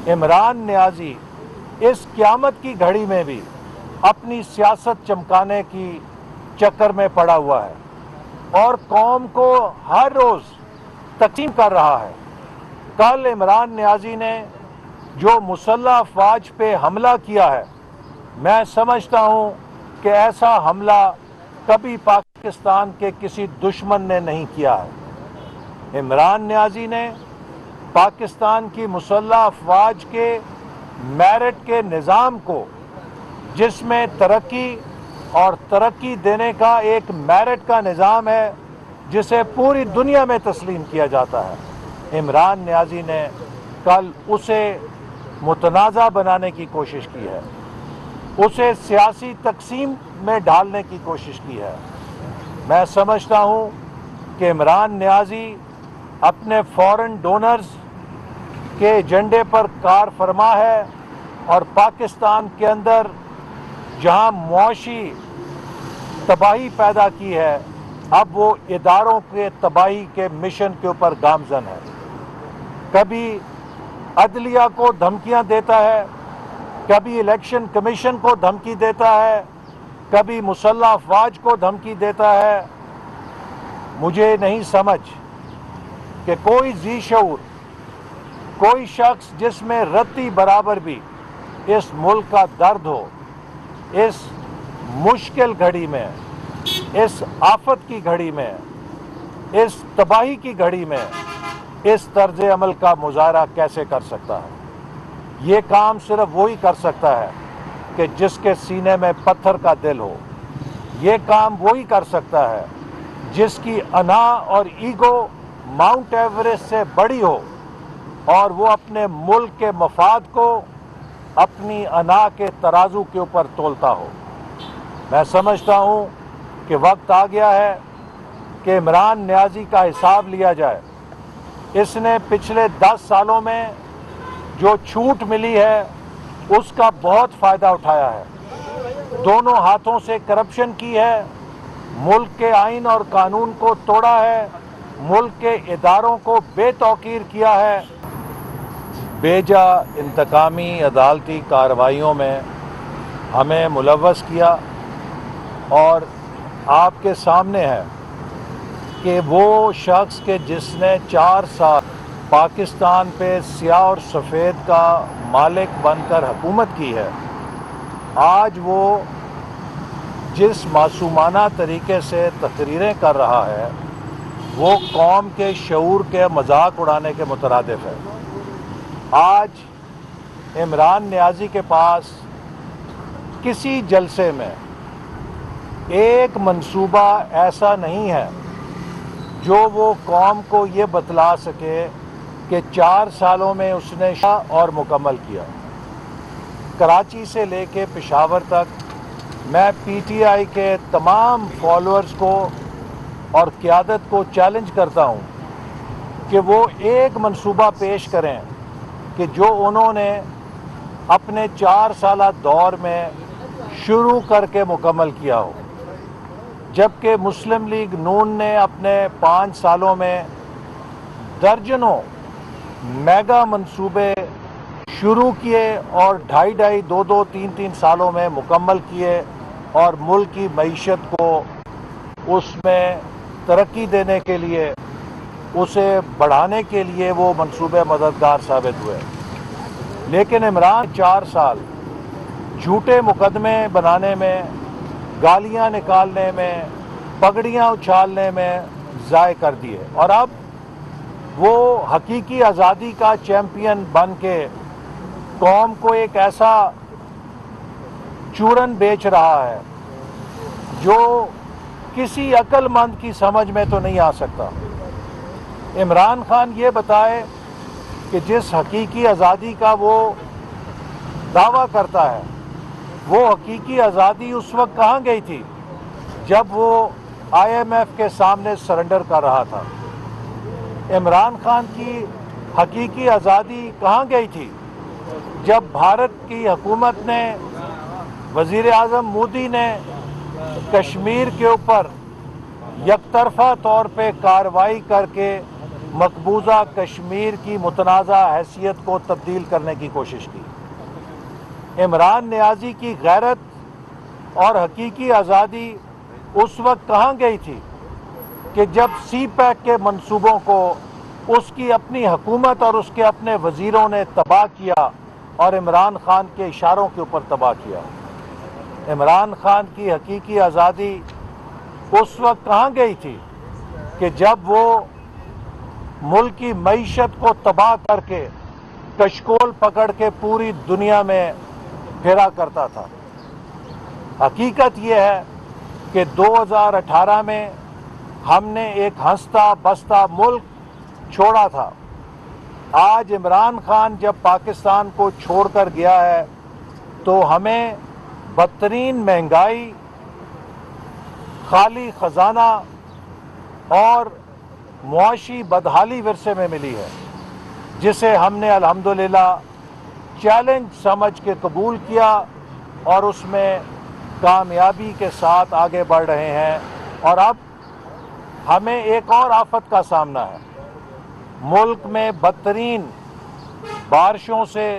इमरान न्याजी इस क़यामत की घड़ी में भी अपनी सियासत चमकाने की चक्कर में पड़ा हुआ है और कौम को हर रोज़ तक़सीम कर रहा है। कल इमरान न्याजी ने जो मुसल्लह अफवाज पे हमला किया है, मैं समझता हूँ कि ऐसा हमला कभी पाकिस्तान के किसी दुश्मन ने नहीं किया है। इमरान न्याजी ने पाकिस्तान की मुसल्लह अफवाज के मेरिट के निज़ाम को, जिसमें तरक्की और तरक्की देने का एक मेरिट का निज़ाम है जिसे पूरी दुनिया में तस्लीम किया जाता है, इमरान न्याजी ने कल उसे मुतनाज़ा बनाने की कोशिश की है, उसे सियासी तकसीम में डालने की कोशिश की है। मैं समझता हूँ कि इमरान न्याजी अपने फॉरेन डोनर्स के एजेंडे पर कार फरमा है और पाकिस्तान के अंदर जहाँ मुआशी तबाही पैदा की है, अब वो इदारों के तबाही के मिशन के ऊपर गामजन है। कभी अदलिया को धमकियां देता है, कभी इलेक्शन कमीशन को धमकी देता है, कभी मुसल्लह अफवाज को धमकी देता है। मुझे नहीं समझ कि कोई जी शऊर, कोई शख्स जिसमें रत्ती बराबर भी इस मुल्क का दर्द हो, इस मुश्किल घड़ी में, इस आफत की घड़ी में, इस तबाही की घड़ी में इस तर्ज अमल का मुजाहरा कैसे कर सकता है। ये काम सिर्फ वही कर सकता है कि जिसके सीने में पत्थर का दिल हो। ये काम वही कर सकता है जिसकी अना और ईगो माउंट एवरेस्ट से बड़ी हो और वो अपने मुल्क के मफाद को अपनी अना के तराजू के ऊपर तोलता हो। मैं समझता हूँ कि वक्त आ गया है कि इमरान न्याजी का हिसाब लिया जाए। इसने पिछले 10 सालों में जो छूट मिली है उसका बहुत फ़ायदा उठाया है। दोनों हाथों से करप्शन की है, मुल्क के आइन और कानून को तोड़ा है, मुल्क के इदारों को बेतौकीर किया है। बेजा इंतकामी अदालती कार्रवाइयों में हमें मुलव्वस किया और आपके सामने है कि वो शख्स के जिसने 4 साल पाकिस्तान पे स्याह और सफ़ेद का मालिक बनकर हुकूमत की है, आज वो जिस मासूमाना तरीके से तकरीरें कर रहा है वो कौम के शऊर के मजाक उड़ाने के मुतरादिफ है। आज इमरान न्याजी के पास किसी जलसे में एक मंसूबा ऐसा नहीं है जो वो कौम को ये बतला सके कि 4 सालों में उसने और मुकम्मल किया। कराची से लेके पेशावर तक मैं पीटीआई के तमाम फॉलोअर्स को और क़यादत को चैलेंज करता हूँ कि वो एक मंसूबा पेश करें कि जो उन्होंने अपने 4 साला दौर में शुरू करके मुकम्मल किया हो, जबकि मुस्लिम लीग नून ने अपने 5 सालों में दर्जनों मेगा मंसूबे शुरू किए और 2.5, 2, 3 सालों में मुकम्मल किए और मुल्क की मईशत को उसमें तरक्की देने के लिए, उसे बढ़ाने के लिए वो मंसूबे मददगार साबित हुए। लेकिन इमरान 4 साल झूठे मुकदमे बनाने में, गालियां निकालने में, पगड़ियां उछालने में ज़ाय कर दिए और अब वो हकीकी आज़ादी का चैम्पियन बन के कौम को एक ऐसा चूरन बेच रहा है जो किसी अक्लमंद की समझ में तो नहीं आ सकता। इमरान खान ये बताए कि जिस हकीकी आज़ादी का वो दावा करता है, वो हकीकी आज़ादी उस वक्त कहाँ गई थी जब वो IMF के सामने सरेंडर कर रहा था। इमरान खान की हकीकी आज़ादी कहाँ गई थी जब भारत की हुकूमत ने, वज़ीर आज़म मोदी ने कश्मीर के ऊपर यकतरफा तौर पे कार्रवाई करके مقبوضہ کشمیر کی متنازع حیثیت کو تبدیل کرنے کی کوشش کی۔ عمران نیازی کی غیرت اور حقیقی آزادی اس وقت کہاں گئی تھی کہ جب سی پیک کے منصوبوں کو اس کی اپنی حکومت اور اس کے اپنے وزیروں نے تباہ کیا اور عمران خان کے اشاروں کے اوپر تباہ کیا۔ عمران خان کی حقیقی آزادی اس وقت کہاں گئی تھی کہ جب وہ ملک کی معیشت کو تباہ کر کے کشکول پکڑ کے پوری دنیا میں پھرا کرتا تھا۔ حقیقت یہ ہے کہ 2018 میں ہم نے ایک ہنستا بستا ملک چھوڑا تھا۔ آج عمران خان جب پاکستان کو چھوڑ کر گیا ہے تو ہمیں بدترین مہنگائی، خالی خزانہ اور معاشی بدحالی ورثے میں ملی ہے، جسے ہم نے الحمدللہ چیلنج سمجھ کے قبول کیا اور اس میں کامیابی کے ساتھ آگے بڑھ رہے ہیں۔ اور اب ہمیں ایک اور آفت کا سامنا ہے۔ ملک میں بدترین بارشوں سے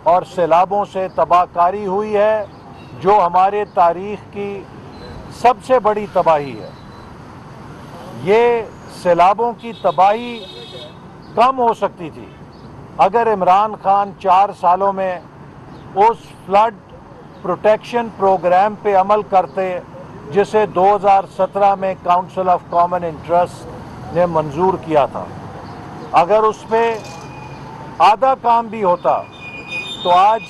اور سیلابوں سے تباہ کاری ہوئی ہے، جو ہمارے تاریخ کی سب سے بڑی تباہی ہے۔ یہ سیلابوں کی تباہی کم ہو سکتی تھی اگر عمران خان 4 سالوں میں اس فلڈ پروٹیکشن پروگرام پہ عمل کرتے جسے 2017 میں کاؤنسل آف کامن انٹرسٹ نے منظور کیا تھا۔ اگر اس پہ آدھا کام بھی ہوتا تو آج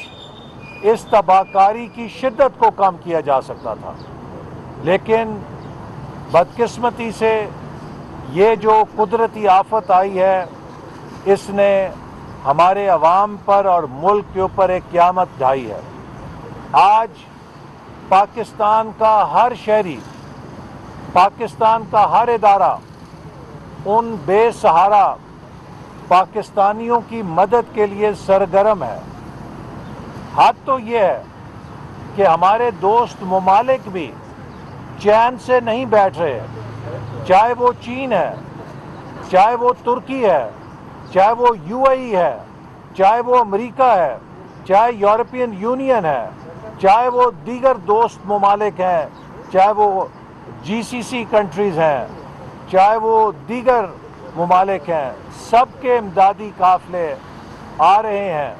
اس تباہ کاری کی شدت کو کم کیا جا سکتا تھا، لیکن بدقسمتی سے یہ جو قدرتی آفت آئی ہے اس نے ہمارے عوام پر اور ملک کے اوپر ایک قیامت ڈھائی ہے۔ آج پاکستان کا ہر شہری، پاکستان کا ہر ادارہ ان بے سہارا پاکستانیوں کی مدد کے لیے سرگرم ہے۔ حد تو یہ ہے کہ ہمارے دوست ممالک بھی چین سے نہیں بیٹھ رہے، چاہے وہ چین ہے، چاہے وہ ترکی ہے، چاہے وہ UAE ہے، چاہے وہ امریکہ ہے، چاہے یورپین یونین ہے، چاہے وہ دیگر دوست ممالک ہیں، چاہے وہ GCC کنٹریز ہیں، چاہے وہ دیگر ممالک ہیں، سب کے امدادی قافلے آ رہے ہیں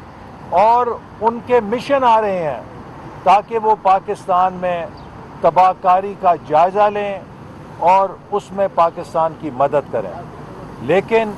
اور ان کے مشن آ رہے ہیں تاکہ وہ پاکستان میں تباہ کاری کا جائزہ لیں اور اس میں پاکستان کی مدد کریں۔ لیکن